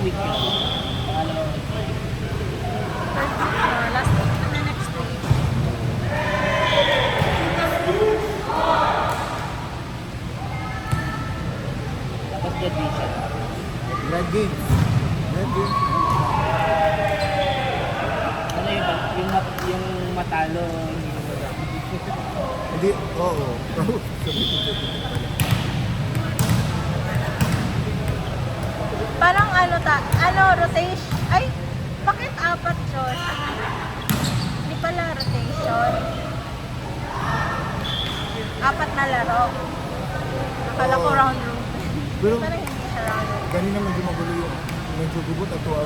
week yun. Pangalawang week. Last week na next week. Tapos graduation. Graduate. Graduate. Ano yun ba? Yung matalo, hindi mo ba? Hindi, oo. Sabi ko pala. Parang rotation. Ay, bakit apat yun? Hindi pala rotation. Apat na laro. Akala ko Oo. round robin. Pero Parang hindi siya round robin. kanina medyo magulo yung medyo gubot at tuwa.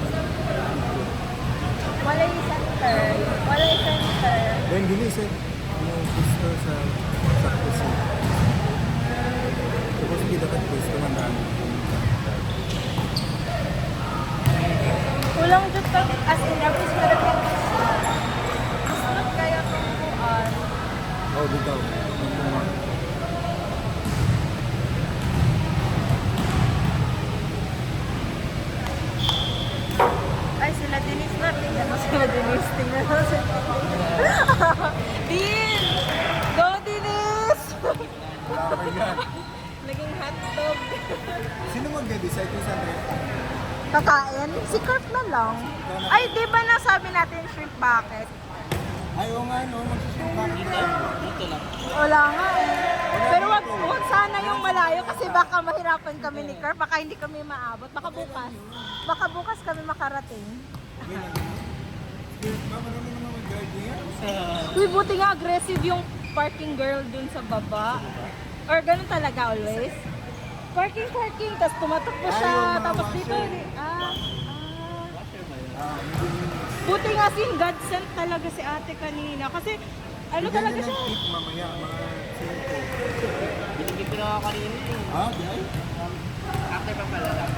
Wala yung center. Wala yung center. Then ginis eh. Yung pwesto sa pwesto. Tapos kita ka pwesto man daan. Kulang dyan ka, as in, tapos malapit siya. Gusto kaya kung buwan. Oh, bitaw. Ay, sila Denise na. Tingnan mo sila Denise. Tingnan mo sila. Din! Go, Denise! Wala pa yan. Naging hotdog. Sino mag-decide kung saan rin? Kakain? Si Kurt na lang. Ay, di ba nasabi natin shrimp bucket? Ayaw nga no, magsusumbang. Dito lang. Wala nga eh. Pero wag sana yung malayo kasi baka mahirapan kami ni Kurt. Baka hindi kami maabot. Baka bukas. Baka bukas kami makarating. Mama naman naman mag-guide niya. Uy, buti nga aggressive yung parking girl dun sa baba. Or ganun talaga always. Parking, tapos tumatakbo siya. Ayaw, mga Tapos dito, washer. buti nga si godsend talaga si ate kanina. Kasi, ano talaga siya? Tip mamaya, mga 5. Binigyan ko na ako kanina eh. Ah, di ay? After pa pala lang.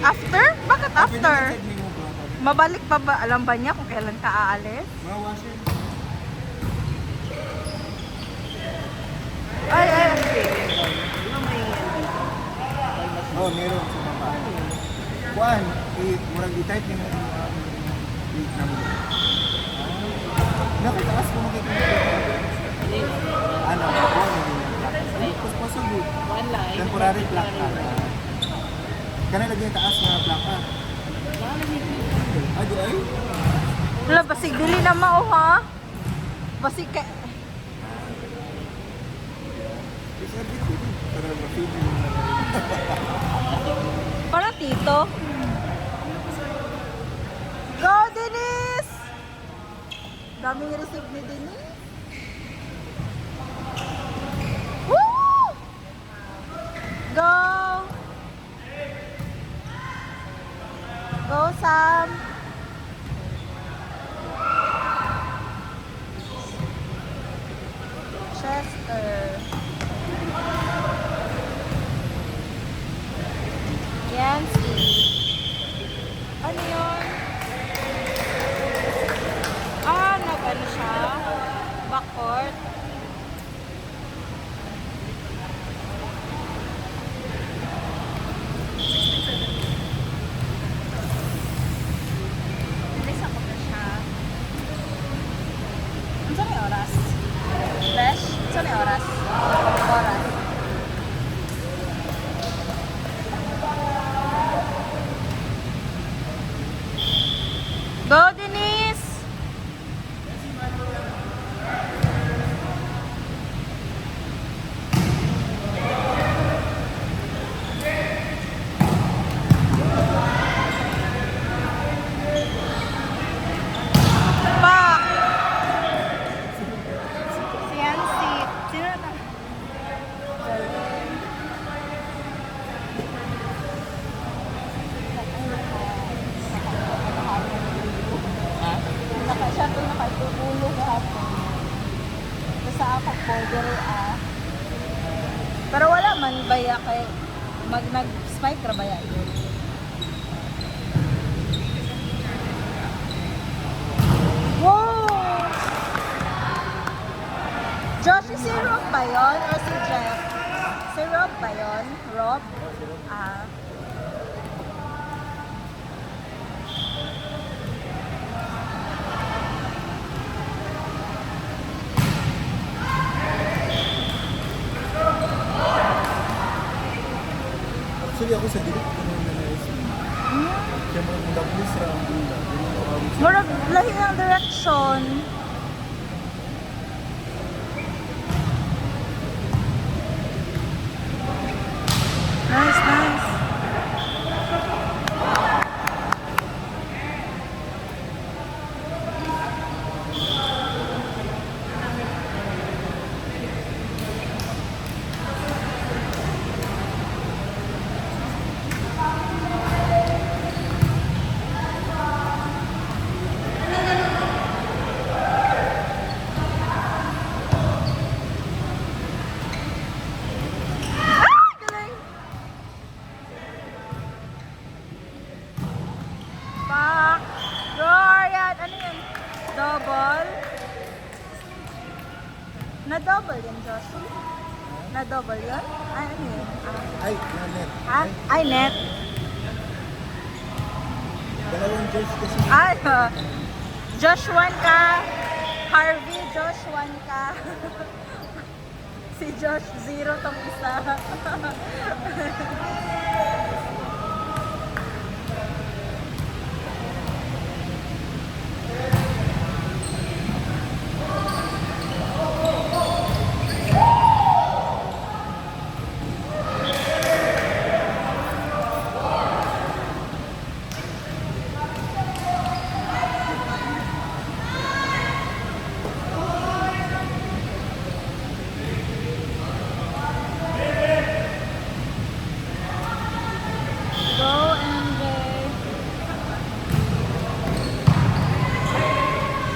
After? Bakit after? Pwede na mo ba? Mabalik pa ba? Alam ba niya kung kailan ka aalis? Mga washer. Ay. Di ba may Oh, meron sa baba. Kuan, murag i-type niyo yung week number. Nakataas ko makikita. Ano, kuan hindi na. Tapos possible. one line. Temporary plaque na. Kana lagi yung taas na plaque. Ah, di ay? Wala, basig dili na mao ha? Basig ka... Sabi ko, para ma-feel mo na rin. Parang tito. Go, Denise! Daming receive ni Denise. Woo! Go! Go, Sam! Chester. Yancy. Ano yun? Nag-ano siya? Backcourt. Bilis ako na siya. Ano sa may oras? Flash? Ano sa may oras? Oras. Go, Denise! Pak! Si Yancy. Sino na? Ha? Siya ito nakatulog hapon. Sa apak po, pero pero wala man baya kay nag-spike ra baya yun. Wow! Josh, si Rob ba yun? Or si Jeff? Si Rob ba yun? Rob? Ah. Actually, ako sa direct ko naman na SM. Kaya mga mula plus ra ang mula. Murag lahi ang direction. Nice, nice. Galing. Pak! Roar! Yan! Ano yun? Double? Na-double yun, Josh? Na-double yun? Ay, ano yun? Ay, nanet. Ay, net. Dalawang George kasi. Ay, Josh 1 ka. Harvey, Josh 1 ka. Si Josh 0 tong isa. Go, MJ.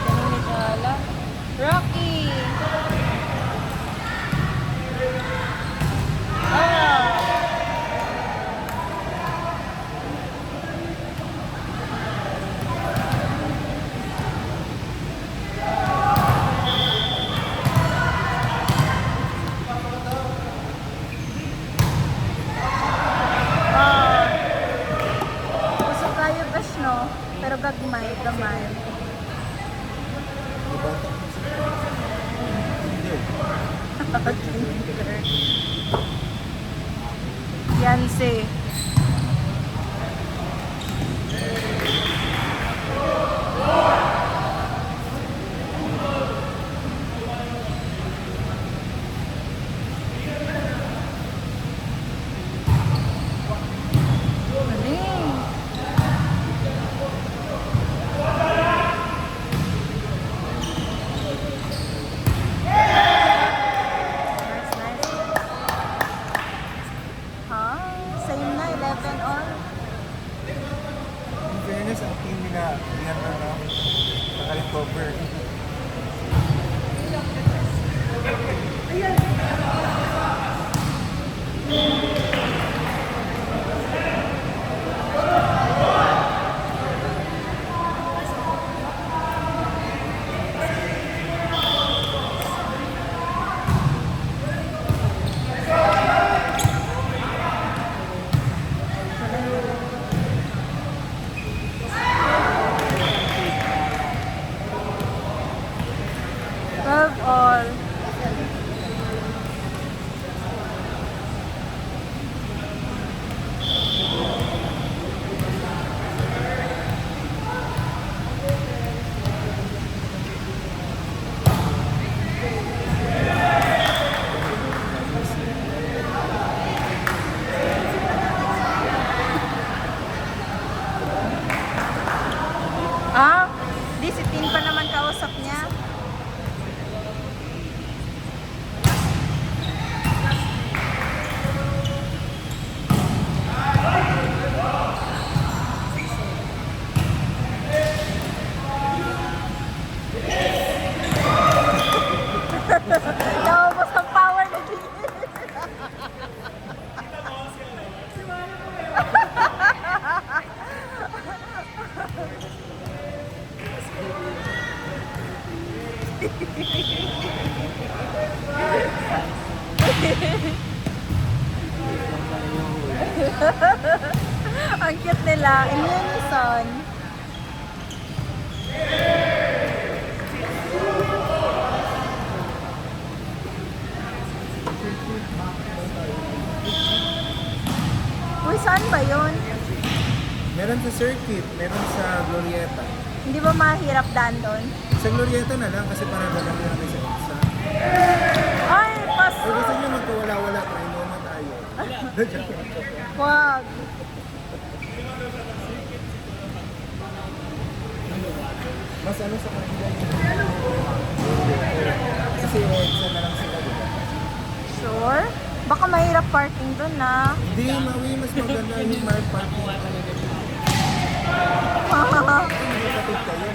Ganun ni Jala. Rocky. Ah. Ah. Gusto kayo bas, no? Pero gagmay, gamay. Ibata ko sa Hindi. Yan si. Galing. Nice, nice. Ha? Same na, 11 all. In fairness, ang team nila, yan na nakarecover. Love all. Ah, discipline pa naman kausap niya. Naubos ang power ni Gigi. Ang cute nila. In unison. Uy, Uy, saan ba yun? Meron sa circuit, meron sa Glorieta. Hindi ba mahirap daan doon? Sa Glorieta na lang kasi para dalang lang sa EDSA. Ay, pas... Kung gusto nyo magkawala-wala, try naman tayo. Wag. Mas ano sa kanila kasi EDSA na lang sila, diba? Sure? Baka mahirap parking doon na. Hindi, Maui, mas maganda yung my parking. Kapit kayo.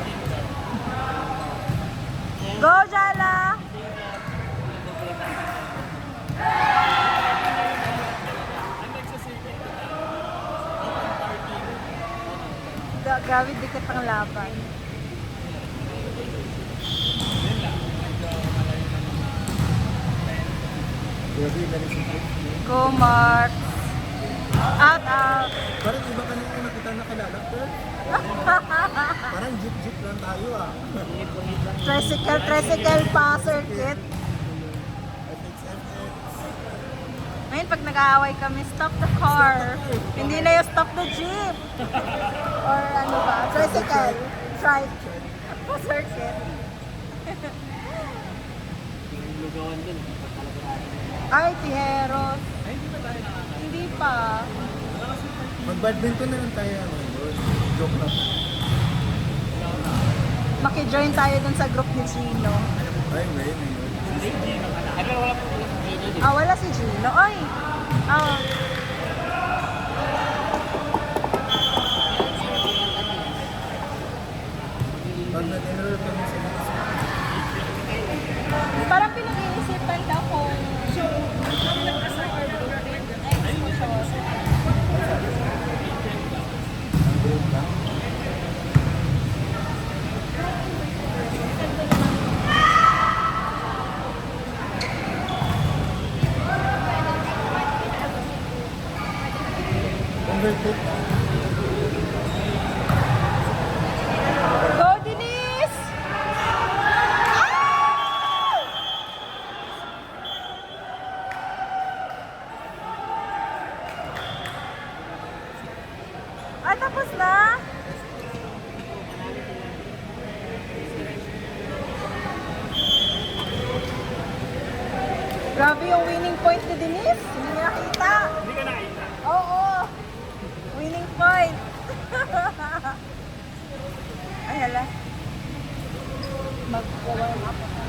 Go, Jala! Grabe, dikit ang laban. Grabe, galing si Chris. Go, Mark! Out, out! Parang iba kanina yung nakita na kilala, girl. Parang jeep-jeep lang tayo ah. Tricycle pa, circuit. FXFX. Ngayon, pag nag-aaway kami, stop the car. Hindi na yung stop the jeep. Or ano ba, tricycle. Trike. Pa-circuit. Yung lugawan dun. Ay, Tijeros. Hindi pa. Mag-badminton na lang tayo ngayon. Joke lang. Maki-join tayo dun sa group ni Gino. Ay, ngayon. Ay, pero wala po sa video. Ah, wala si Gino. Ay! Ah. Pag nag-enroll kami sa Parang pinag-iisipan daw kung group lang. Converted. Go, Denise! Ah! Ay, tapos na? Grabe yung winning point ni Denise. Hindi niya nakita. Hindi ka nakita. Oo. Winning point. Ay, hala. Mag-warm up ako.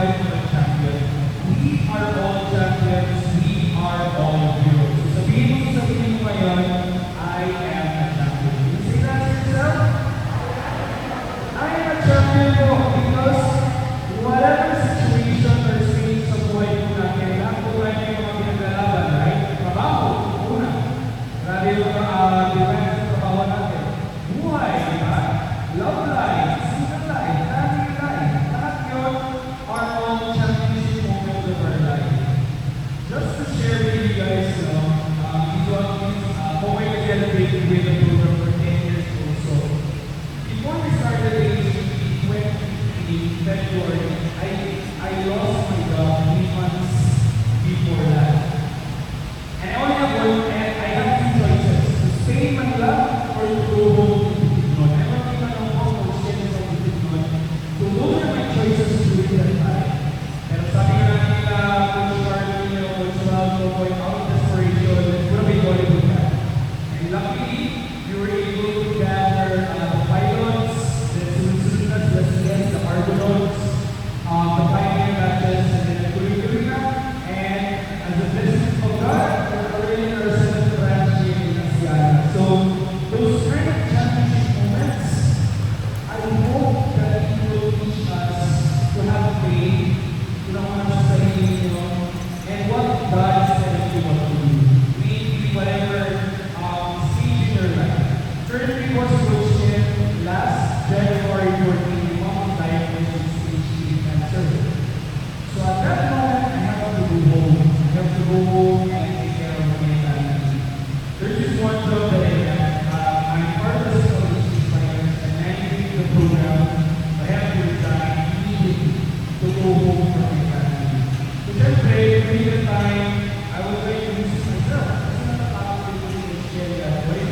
fight for a champion. We are all champions. We are all heroes. So sabihin mo sa sarili mo ngayon, I am a champion. You say that to yourself? I am a champion po because whatever situation or stage sa buhay po natin, lahat po tayo may mga pinaglalaban, right? Trabaho, una. Grabe yung defense sa trabaho natin. Buhay, di ba? Love life, single life, family life. Lahat yun are all championship moments of our life. Just to share with you guys, Hawkeye was celebrated with the program for 10 years also. Before we started AHP 2015 February, I lost my job 3 months before that. And I only have one, and I have 2 choices: to stay in Manila or to go home to Bukidnon. I don't even know how to stay in Bukidnon. So those are my choices during that time. Pero sabi nga natin nila, Coach Marlon, Coach Ralph, going out of desperation, let's go to be Hollywood na. And luckily, we were able to gather the pilots, the students, the CNs, the Argonauts, the pioneer batches, and then the curricula. And as a blessing of God, we're already in our 7th branch here in Asiana. So those kind of championship moments, I hope that it will teach us to have faith, to know how to say, and what God is telling you what to do. Maybe whatever stage in your life. Currently was coaching last January 14, your mom diagnosed with stage 3 cancer. So at that moment, I have to go home. I have to go home and take care of my family. There's this one job that I have. I'm part of the scholarship finance and managing the program. I have to resign immediately to go home for my family. So syempre, during the time, I was very used to myself. Kasi natatakot ko yung share that way.